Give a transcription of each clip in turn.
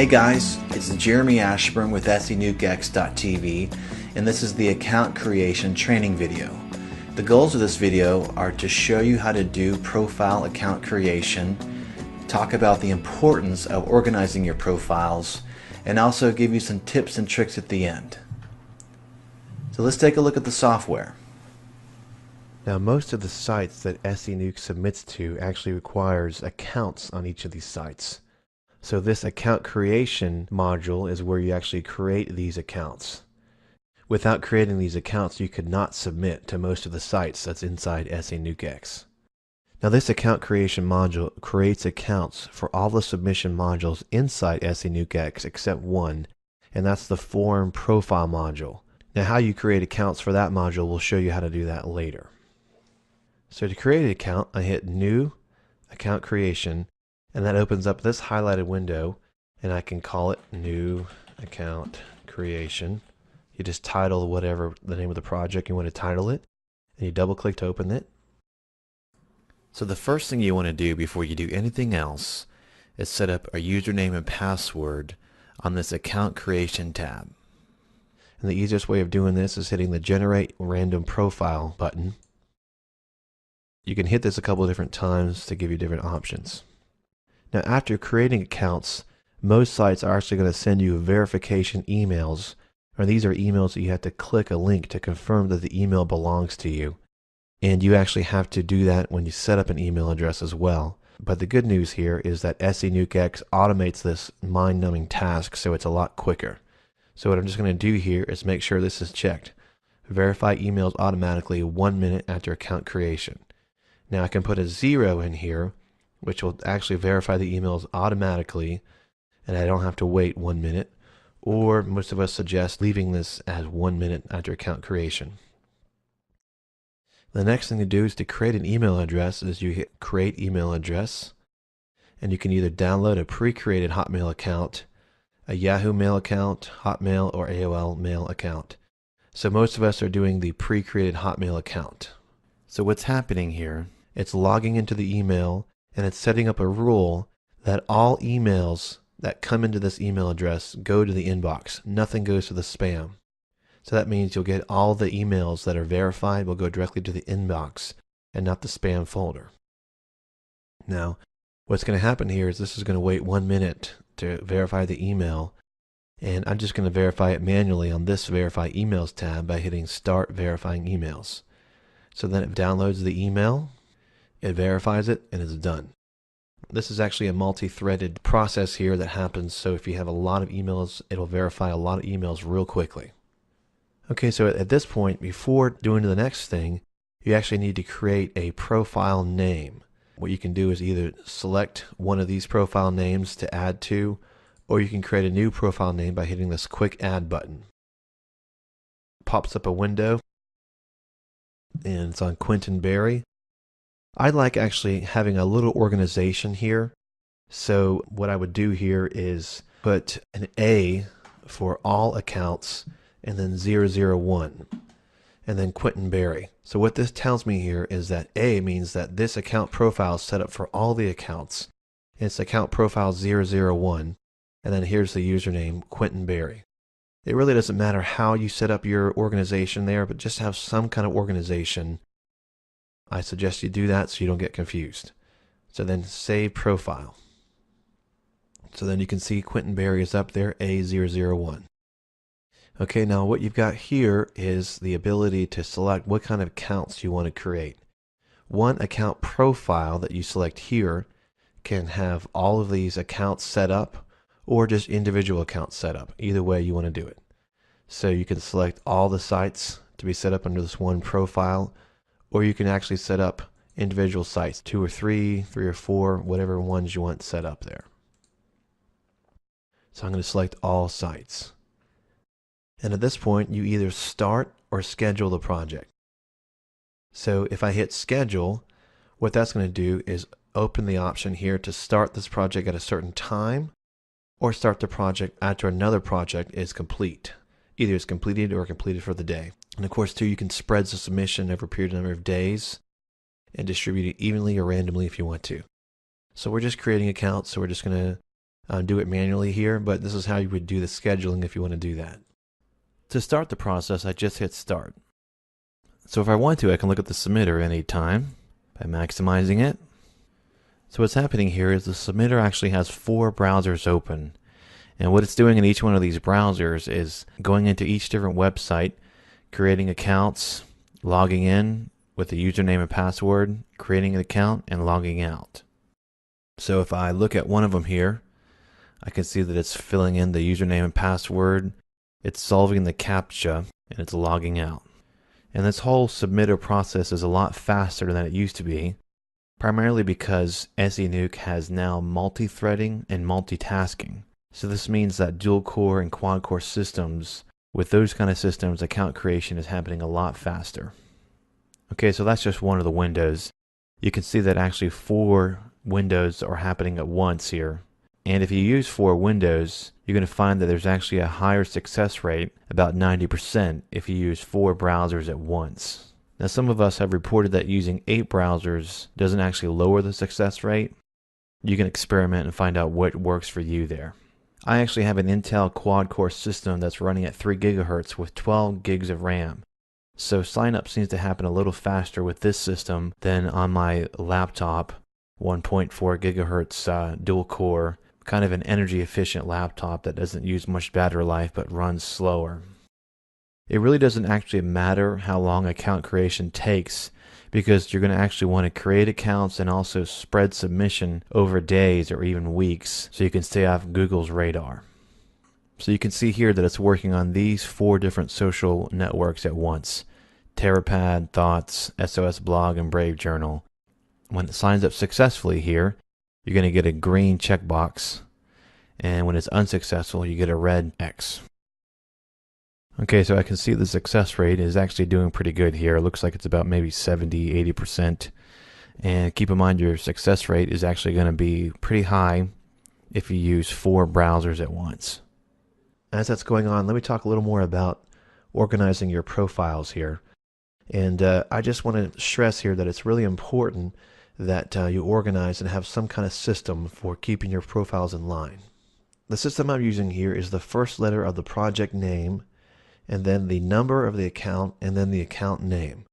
Hey guys, it's Jeremy Ashburn with SENUKE and this is the account creation training video. The goals of this video are to show you how to do profile account creation, talk about the importance of organizing your profiles, and also give you some tips and tricks at the end. So let's take a look at the software. Now, most of the sites that SENUKE submits to actually requires accounts on each of these sites. So this account creation module is where you actually create these accounts. Without creating these accounts, you could not submit to most of the sites that's inside SENUKE X. Now, this account creation module creates accounts for all the submission modules inside SENUKE X except one, and that's the form profile module. Now, how you create accounts for that module, we'll show you how to do that later. So to create an account, I hit New Account Creation, and that opens up this highlighted window, and I can call it New Account Creation. You just title whatever the name of the project you want to title it, and you double click to open it. So the first thing you want to do before you do anything else is set up a username and password on this account creation tab. And the easiest way of doing this is hitting the Generate Random Profile button. You can hit this a couple of different times to give you different options. Now, after creating accounts, most sites are actually going to send you verification emails, or these are emails that you have to click a link to confirm that the email belongs to you. And you actually have to do that when you set up an email address as well. But the good news here is that SENUKE X automates this mind-numbing task, so it's a lot quicker. So what I'm just going to do here is make sure this is checked. Verify emails automatically 1 minute after account creation. Now I can put a 0 in here, which will actually verify the emails automatically, and I don't have to wait 1 minute. Or most of us suggest leaving this as 1 minute after account creation. The next thing to do is to create an email address is you hit Create Email Address, and you can either download a pre-created Hotmail account, a Yahoo Mail account, Hotmail, or AOL Mail account. So most of us are doing the pre-created Hotmail account. So what's happening here, it's logging into the email, and it's setting up a rule that all emails that come into this email address go to the inbox. Nothing goes to the spam. So that means you'll get all the emails that are verified will go directly to the inbox and not the spam folder. Now, what's going to happen here is this is going to wait 1 minute to verify the email, and I'm just going to verify it manually on this Verify Emails tab by hitting Start Verifying Emails. So then it downloads the email, it verifies it, and it's done. This is actually a multi-threaded process here that happens, so if you have a lot of emails, it'll verify a lot of emails real quickly. Okay, so at this point, before doing the next thing, you actually need to create a profile name. What you can do is either select one of these profile names to add to, or you can create a new profile name by hitting this Quick Add button. It pops up a window, and it's on Quentin Berry. I like actually having a little organization here. So what I would do here is put an A for all accounts and then 001 and then Quentin Berry. So what this tells me here is that A means that this account profile is set up for all the accounts. And it's account profile 001, and then here's the username Quentin Berry. It really doesn't matter how you set up your organization there, but just have some kind of organization. I suggest you do that so you don't get confused. So then save profile. So then you can see Quentin Berry is up there, A001. Okay, now what you've got here is the ability to select what kind of accounts you want to create. One account profile that you select here can have all of these accounts set up, or just individual accounts set up. Either way you want to do it. So you can select all the sites to be set up under this one profile, or you can actually set up individual sites, 2 or 3, 3 or 4, whatever ones you want set up there. So I'm going to select all sites. And at this point, you either start or schedule the project. So if I hit schedule, what that's going to do is open the option here to start this project at a certain time, or start the project after another project is complete. Either it's completed or completed for the day. And of course, too, you can spread the submission over a period number of days and distribute it evenly or randomly if you want to. So we're just creating accounts, so we're just going to do it manually here, but this is how you would do the scheduling if you want to do that. To start the process, I just hit start. So if I want to, I can look at the submitter any time by maximizing it. So what's happening here is the submitter actually has 4 browsers open. And what it's doing in each one of these browsers is going into each different website, creating accounts, logging in with the username and password, creating an account, and logging out. So if I look at one of them here, I can see that it's filling in the username and password, it's solving the CAPTCHA, and it's logging out. And this whole submitter process is a lot faster than it used to be, primarily because SENUKE has now multi-threading and multitasking. So this means that dual-core and quad-core systems, with those kind of systems, account creation is happening a lot faster. Okay, so that's just one of the windows. You can see that actually 4 windows are happening at once here. And if you use 4 windows, you're going to find that there's actually a higher success rate, about 90%, if you use 4 browsers at once. Now some of us have reported that using 8 browsers doesn't actually lower the success rate. You can experiment and find out what works for you there. I actually have an Intel quad-core system that's running at 3 GHz with 12 gigs of RAM. So sign-up seems to happen a little faster with this system than on my laptop, 1.4 GHz dual-core, kind of an energy-efficient laptop that doesn't use much battery life but runs slower. It really doesn't actually matter how long account creation takes, because you're going to actually want to create accounts and also spread submission over days or even weeks so you can stay off Google's radar. So you can see here that it's working on these 4 different social networks at once: TerraPad, Thoughts, SOS Blog, and Brave Journal. When it signs up successfully here, you're going to get a green checkbox, and when it's unsuccessful, you get a red X. Okay, so I can see the success rate is actually doing pretty good here. It looks like it's about maybe 70–80%. And keep in mind your success rate is actually going to be pretty high if you use 4 browsers at once. As that's going on, let me talk a little more about organizing your profiles here. And I just want to stress here that it's really important that you organize and have some kind of system for keeping your profiles in line. The system I'm using here is the first letter of the project name, and then the number of the account, and then the account name.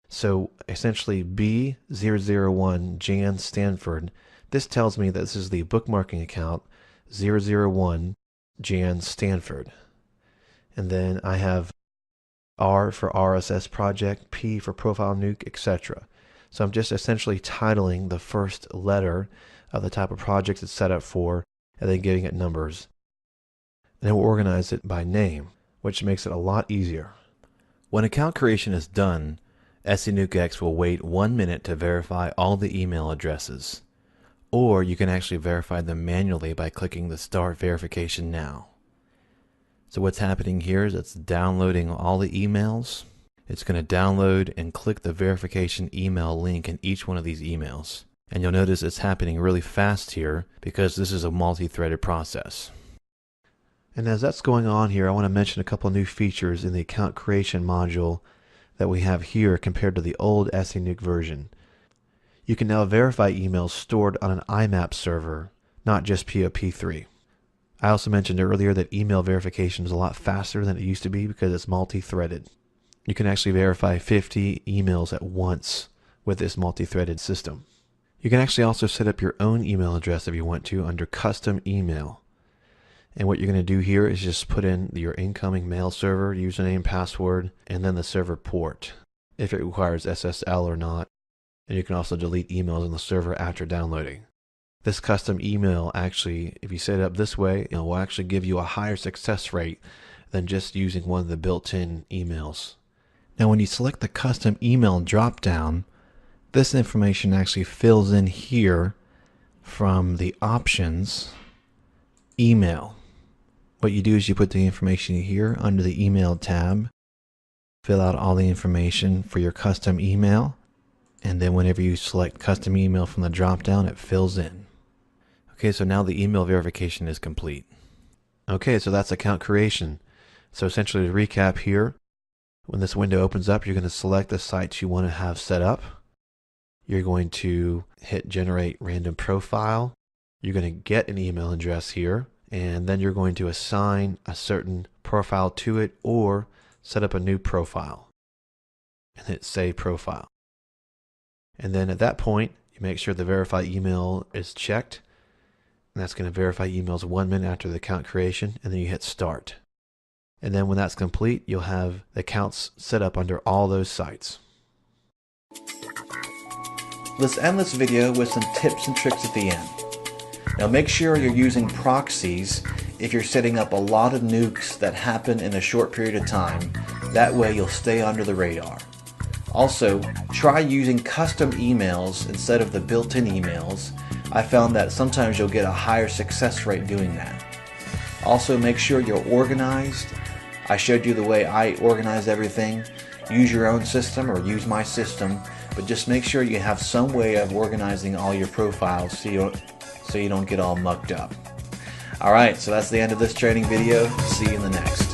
So essentially B001 Jan Stanford, this tells me that this is the bookmarking account 001 Jan Stanford. And then I have R for RSS project, P for profile nuke, etc. So I'm just essentially titling the first letter of the type of project it's set up for, and then giving it numbers. And then we'll organize it by name, which makes it a lot easier. When account creation is done, SENUKE X will wait 1 minute to verify all the email addresses. Or you can actually verify them manually by clicking the Start Verification Now. So what's happening here is it's downloading all the emails. It's going to download and click the verification email link in each one of these emails. And you'll notice it's happening really fast here because this is a multi-threaded process. And as that's going on here, I want to mention a couple new features in the account creation module that we have here compared to the old SENUKE version. You can now verify emails stored on an IMAP server, not just POP3. I also mentioned earlier that email verification is a lot faster than it used to be because it's multi-threaded. You can actually verify 50 emails at once with this multi-threaded system. You can actually also set up your own email address if you want to under Custom Email. And what you're going to do here is just put in your incoming mail server, username, password, and then the server port, if it requires SSL or not. And you can also delete emails on the server after downloading. This custom email actually, if you set it up this way, it will actually give you a higher success rate than just using one of the built-in emails. Now when you select the custom email drop-down, this information actually fills in here from the options, email. What you do is you put the information here under the email tab, fill out all the information for your custom email, and then whenever you select custom email from the drop-down, it fills in. Okay, so now the email verification is complete. Okay, so that's account creation. So essentially to recap here, when this window opens up, you're going to select the sites you want to have set up. You're going to hit generate random profile. You're going to get an email address here, and then you're going to assign a certain profile to it or set up a new profile and hit Save Profile. And then at that point, you make sure the Verify Email is checked, and that's going to verify emails 1 minute after the account creation, and then you hit Start. And then when that's complete, you'll have the accounts set up under all those sites. Let's end this video with some tips and tricks at the end. Now make sure you're using proxies if you're setting up a lot of nukes that happen in a short period of time. That way you'll stay under the radar. Also, try using custom emails instead of the built-in emails. I found that sometimes you'll get a higher success rate doing that. Also, make sure you're organized. I showed you the way I organize everything. Use your own system or use my system, but just make sure you have some way of organizing all your profiles so you don't get all mucked up. Alright, so that's the end of this training video. See you in the next.